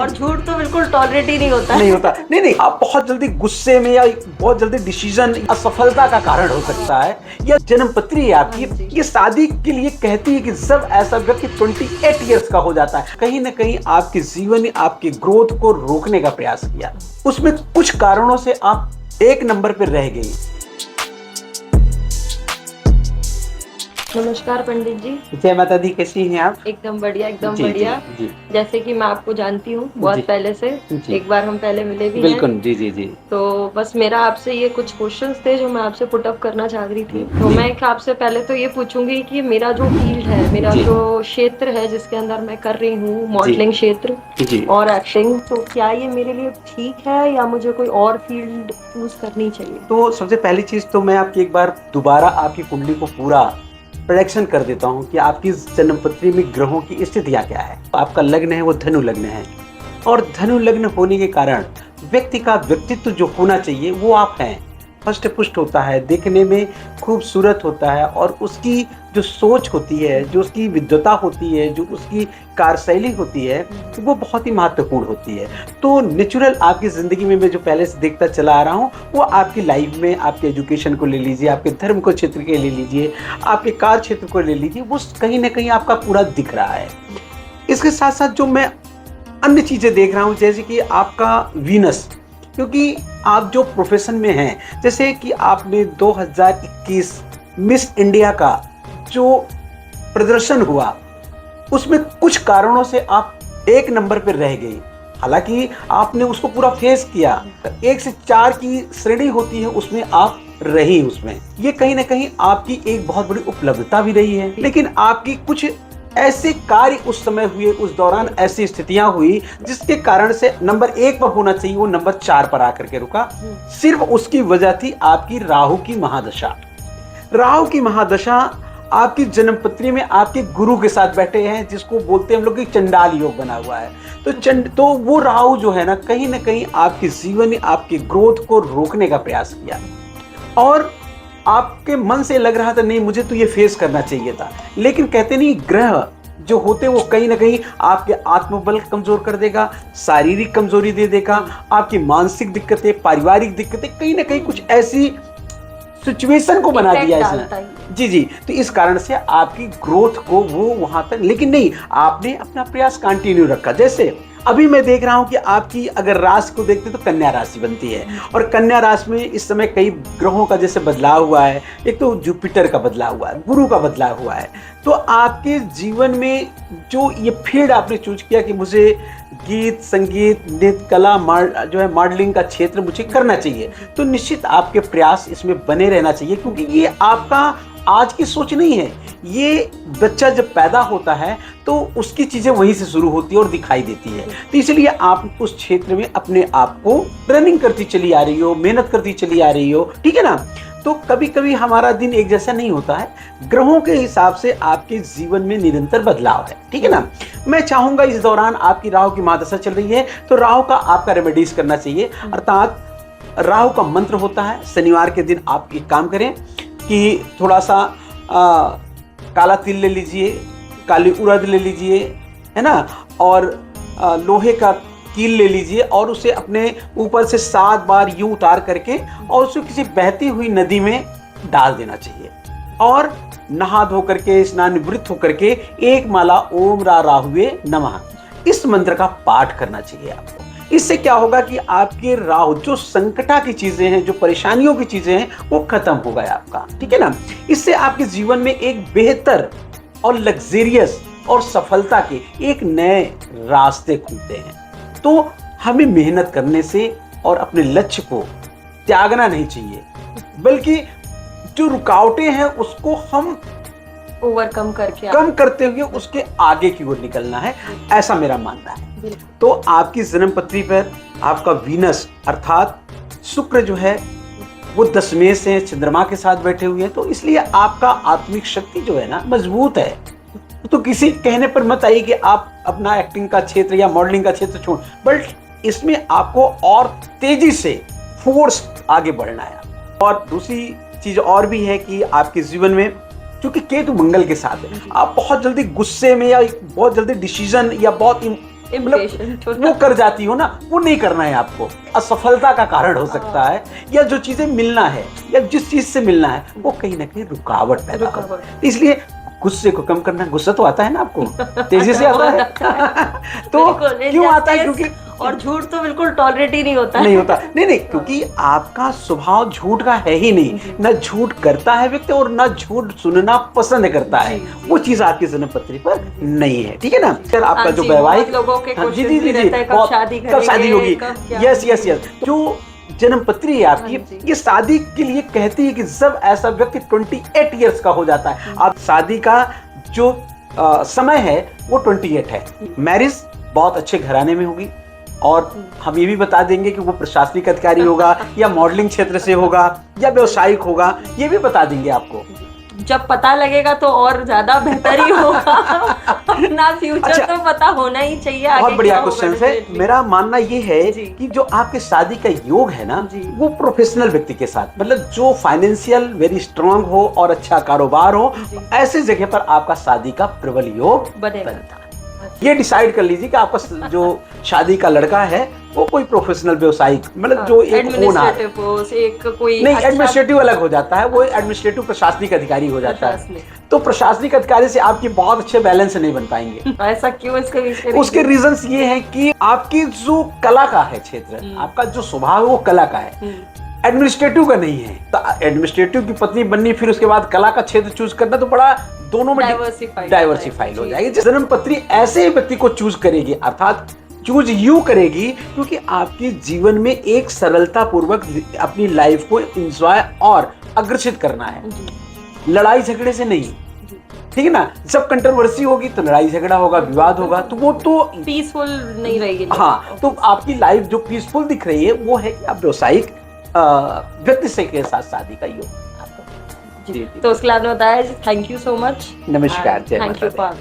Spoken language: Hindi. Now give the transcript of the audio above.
और झूठ तो बिल्कुल टॉलरेट ही नहीं होता नहीं होता, नहीं नहीं, आप बहुत जल्दी गुस्से में या बहुत जल्दी डिसीजन असफलता का कारण हो सकता है। या जन्मपत्री है आपकी, ये शादी के लिए कहती है कि जब ऐसा व्यक्ति 28 इयर्स का हो जाता है, कहीं ना कहीं आपके जीवन ने आपके ग्रोथ को रोकने का प्रयास किया, उसमें कुछ कारणों से आप एक नंबर पर रह गई। नमस्कार पंडित जी। जय माता दी, कैसी हैं आप? एकदम बढ़िया, एकदम जी, बढ़िया। जी, जी। जैसे कि मैं आपको जानती हूँ बहुत जी, पहले से, जी। एक बार हम पहले मिले भी हैं। बिल्कुल, जी जी जी। तो बस मेरा आपसे ये कुछ क्वेश्चंस थे जो मैं आपसे पुट अप करना चाह रही थी। तो जी। मैं आपसे पहले तो ये पूछूंगी कि मेरा जो फील्ड है, मेरा जी। जो क्षेत्र है जिसके अंदर मैं कर रही हूँ, जी। मॉडलिंग क्षेत्र जी। और एक्टिंग, तो क्या ये मेरे लिए ठीक है या मुझे कोई और फील्ड चूज करनी चाहिए? तो सबसे पहली चीज तो मैं आपकी एक बार दोबारा आपकी कुंडली को पूरा प्रेडिक्शन कर देता हूं कि आपकी जन्मपत्री में ग्रहों की स्थितियां क्या है। आपका लग्न है वो धनु लग्न है, और धनु लग्न होने के कारण व्यक्ति का व्यक्तित्व जो होना चाहिए वो आप हैं। हष्ट पुष्ट होता है, देखने में खूबसूरत होता है, और उसकी जो सोच होती है, जो उसकी विद्वता होती है, जो उसकी कार्यशैली होती है, वो बहुत ही महत्वपूर्ण होती है। तो नेचुरल आपकी ज़िंदगी में मैं जो पहले से देखता चला आ रहा हूँ, वो आपकी लाइफ में, आपके एजुकेशन को ले लीजिए, आपके धर्म को क्षेत्र के ले लीजिए, आपके कार्य क्षेत्र को ले लीजिए, वो कहीं ना कहीं आपका पूरा दिख रहा है। इसके साथ साथ जो मैं अन्य चीज़ें देख रहा हूँ, जैसे कि आपका वीनस, क्योंकि आप जो प्रोफेशन में हैं, जैसे कि आपने 2021 मिस इंडिया का जो प्रदर्शन हुआ, उसमें कुछ कारणों से आप एक नंबर पर रह गई। हालांकि आपने उसको पूरा फेस किया, 1 से 4 की श्रेणी होती है, उसमें आप रही। उसमें ये कहीं ना कहीं आपकी एक बहुत बड़ी उपलब्धता भी रही है। लेकिन आपकी कुछ ऐसे कार्य उस समय हुए, उस दौरान ऐसी स्थितियां हुई जिसके कारण से नंबर 1 पर होना चाहिए वो नंबर 4 पर आकर के रुका। सिर्फ उसकी वजह थी आपकी राहु की महादशा। राहु की महादशा आपकी जन्मपत्री में आपके गुरु के साथ बैठे हैं, जिसको बोलते हैं हम लोग कि चंडाल योग बना हुआ है। तो वो राहु जो है ना कहीं आपके जीवन में आपके ग्रोथ को रोकने का प्रयास किया, और आपके मन से लग रहा था नहीं मुझे तो ये फेस करना चाहिए था। लेकिन कहते नहीं, ग्रह जो होते वो कहीं ना कहीं आपके आत्मबल कमजोर कर देगा, शारीरिक कमजोरी दे देगा, आपकी मानसिक दिक्कतें, पारिवारिक दिक्कतें, कहीं ना कहीं कुछ ऐसी सिचुएशन को बना दिया इसने। जी जी। तो इस कारण से आपकी ग्रोथ को वो वहां तक, लेकिन नहीं, आपने अपना प्रयास कंटिन्यू रखा। जैसे अभी मैं देख रहा हूं कि आपकी अगर राशि को देखते तो कन्या राशि बनती है, और कन्या राशि में इस समय कई ग्रहों का जैसे बदलाव हुआ है। एक तो जुपिटर का बदलाव हुआ है, गुरु का बदलाव हुआ है। तो आपके जीवन में जो ये फील्ड आपने चूज किया कि मुझे गीत, संगीत, नृत्य कला, जो है मॉडलिंग का क्षेत्र मुझे करना चाहिए, तो निश्चित आपके प्रयास इसमें बने रहना चाहिए, क्योंकि ये आपका आज की सोच नहीं है। ये बच्चा जब पैदा होता है तो उसकी चीजें वहीं से शुरू होती है और दिखाई देती है। तो इसलिए आप उस क्षेत्र में अपने आप को रनिंग करती चली आ रही हो, मेहनत करती चली आ रही हो, ठीक है ना। तो कभी कभी हमारा दिन एक जैसा नहीं होता है, ग्रहों के हिसाब से आपके जीवन में निरंतर बदलाव है, ठीक है ना। मैं चाहूंगा इस दौरान आपकी राहु की महादशा चल रही है, तो राहु का आपका रेमेडीज करना चाहिए। अर्थात राहु का मंत्र होता है, शनिवार के दिन आप एक काम करें कि थोड़ा सा काला तिल ले लीजिए, काली उड़द ले लीजिए, है ना, और लोहे का कील ले लीजिए, और उसे अपने ऊपर से 7 बार यूं उतार करके और उसे किसी बहती हुई नदी में डाल देना चाहिए, और नहा धो करके स्नान निवृत्त होकर के एक माला ओम रा राहुवे नमः इस मंत्र का पाठ करना चाहिए आपको। इससे क्या होगा कि आपके राहु जो संकटा की चीजें हैं, जो परेशानियों की चीजें हैं, वो खत्म हो गया आपका, ठीक है ना। इससे आपके जीवन में एक बेहतर और लग्जरियस और सफलता के एक नए रास्ते खुलते हैं। तो हमें मेहनत करने से और अपने लक्ष्य को त्यागना नहीं चाहिए, बल्कि जो रुकावटें हैं उसको हम ओवरकम करके कम करते हुए उसके आगे की ओर निकलना है, ऐसा मेरा मानना है। तो आपकी जन्मपत्री पर आपका वीनस अर्थात शुक्र जो है वो 10वें से चंद्रमा के साथ बैठे हुए हैं, तो इसलिए आपका आत्मिक शक्ति जो है ना मजबूत है। तो किसी कहने पर मत आइए कि आप अपना एक्टिंग का क्षेत्र या मॉडलिंग का क्षेत्र छोड़, बट इसमें आपको और तेजी से फोर्स आगे बढ़ना है। और दूसरी चीज और भी है कि आपके जीवन में क्योंकि केतु मंगल के साथ है, आप बहुत जल्दी गुस्से में या बहुत जल्दी डिसीजन या बहुत Impatient होना। वो कर जाती हो ना, वो नहीं करना है आपको। असफलता का कारण हो सकता है, या जो चीजें मिलना है या जिस चीज से मिलना है वो कहीं ना कहीं रुकावट पैदा हो। इसलिए गुस्से को कम करना। गुस्सा तो आता है ना आपको, तेजी से आता है तो बिल्कुल, क्यों आता है? क्योंकि और झूठ तो बिल्कुल टॉलरेट ही नहीं होता है। नहीं होता, नहीं, क्योंकि आपका स्वभाव झूठ का है ही नहीं। ना झूठ करता है व्यक्ति और ना झूठ सुनना पसंद करता है। वो चीज आपकी जन्म पत्री पर नहीं है, ठीक है ना। फिर आपका जो वैवाहिक लोगों के जी जी जी, कब शादी होगी, यस यस यस, जो जन्म पत्री है आपकी, ये शादी के लिए कहती है कि जब ऐसा व्यक्ति 28 इयर्स का हो जाता है। आप शादी का जो समय है वो 28 है। मैरिज बहुत अच्छे घराने में होगी, और हम ये भी बता देंगे कि वो प्रशासनिक अधिकारी होगा या मॉडलिंग क्षेत्र से होगा या व्यवसायिक होगा, ये भी बता देंगे आपको। जब पता लगेगा तो और ज्यादा बेहतर ही होगा। अपना फ्यूचर अच्छा, तो पता होना ही चाहिए। बहुत बढ़िया क्वेश्चन है। मेरा मानना ये है कि जो आपके शादी का योग है ना, वो प्रोफेशनल व्यक्ति के साथ, मतलब जो फाइनेंशियल वेरी स्ट्रांग हो और अच्छा कारोबार हो, ऐसे जगह पर आपका शादी का प्रबल योग बनता है। ये डिसाइड कर लीजिए कि आपका जो शादी का लड़का है वो कोई प्रोफेशनल व्यवसायिक, मतलब जो एक कोई नहीं, एडमिनिस्ट्रेटिव अलग हो जाता है, वो एडमिनिस्ट्रेटिव प्रशासनिक अधिकारी हो जाता है। तो प्रशासनिक अधिकारी से आपकी बहुत अच्छे बैलेंस नहीं बन पाएंगे। ऐसा क्यों? उसके रीजंस ये हैं कि आपकी जो कला का है क्षेत्र, आपका जो स्वभाव है वो कला का है, एडमिनिस्ट्रेटिव का नहीं है। तो एडमिनिस्ट्रेटिव की पत्नी बननी, फिर उसके बाद कला का क्षेत्र चूज करना, तो बड़ा दोनों में डाइवर्सिफाइड हो जाएगी। जन्म पत्री ऐसे व्यक्ति को चूज करेगी, अर्थात चूज यू करेगी, क्योंकि आपके जीवन में एक सरलता पूर्वक अपनी लाइफ को एंजॉय और अग्रसित करना है, लड़ाई झगड़े से नहीं, ठीक है ना। जब कंट्रोवर्सी होगी तो लड़ाई झगड़ा होगा, विवाद होगा, तो वो तो पीसफुल नहीं रहेगी। हाँ, तो आपकी लाइफ जो पीसफुल दिख रही है वो है कि आप व्यवसायिक व्यक्ति से के साथ शादी का योग। तो उसके लिए आपने बताया, थैंक यू सो मच। नमस्कार, जय थैंक माता यू दी। फॉर